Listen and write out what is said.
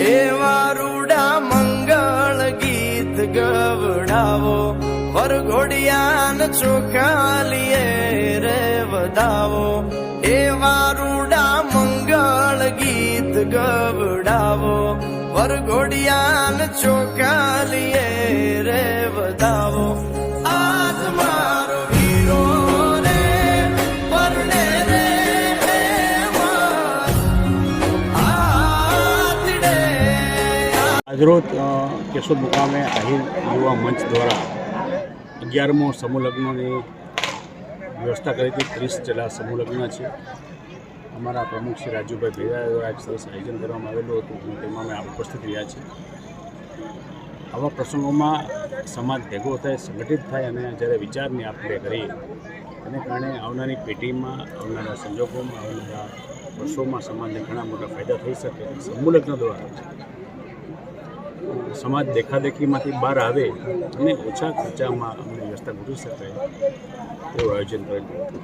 એવા રૂડા મંગળ ગીત ગવડાવો, વરઘોડિયાન ચોખાલીએ રે વધાવો. એવા રૂડા મંગળ ગીત ગવડાવો, વરઘોડિયાન ચોખાલીએ રે વધાવો. આજ મારો વીરો રે પરણે રે આજરોજ કેશોદ મુકામે આહિર યુવા મંચ દ્વારા 11મો સમૂહ લગ્નની વ્યવસ્થા કરી હતી. 30 જેટલા સમૂહ લગ્ન છે. અમારા પ્રમુખ શ્રી રાજુભાઈ ભેરા દ્વારા એક સરસ આયોજન કરવામાં આવેલું હતું અને તેમાં અમે ઉપસ્થિત રહ્યા છીએ. આવા પ્રસંગોમાં સમાજ ભેગો થાય, સંગઠિત થાય અને જ્યારે વિચારની આપણે કરીએ તેને કારણે આવનારી પેઢીમાં, આવનારા સંજોગોમાં, આવનારા વર્ષોમાં સમાજને ઘણા મોટા ફાયદા થઈ શકે. સમૂહ લગ્ન દ્વારા સમાજ દેખાદેખીમાંથી બહાર આવે અને ઓછા ખર્ચામાં અમને વ્યવસ્થા ગોઠવી શકાય તેવું આયોજન કરેલું હતું.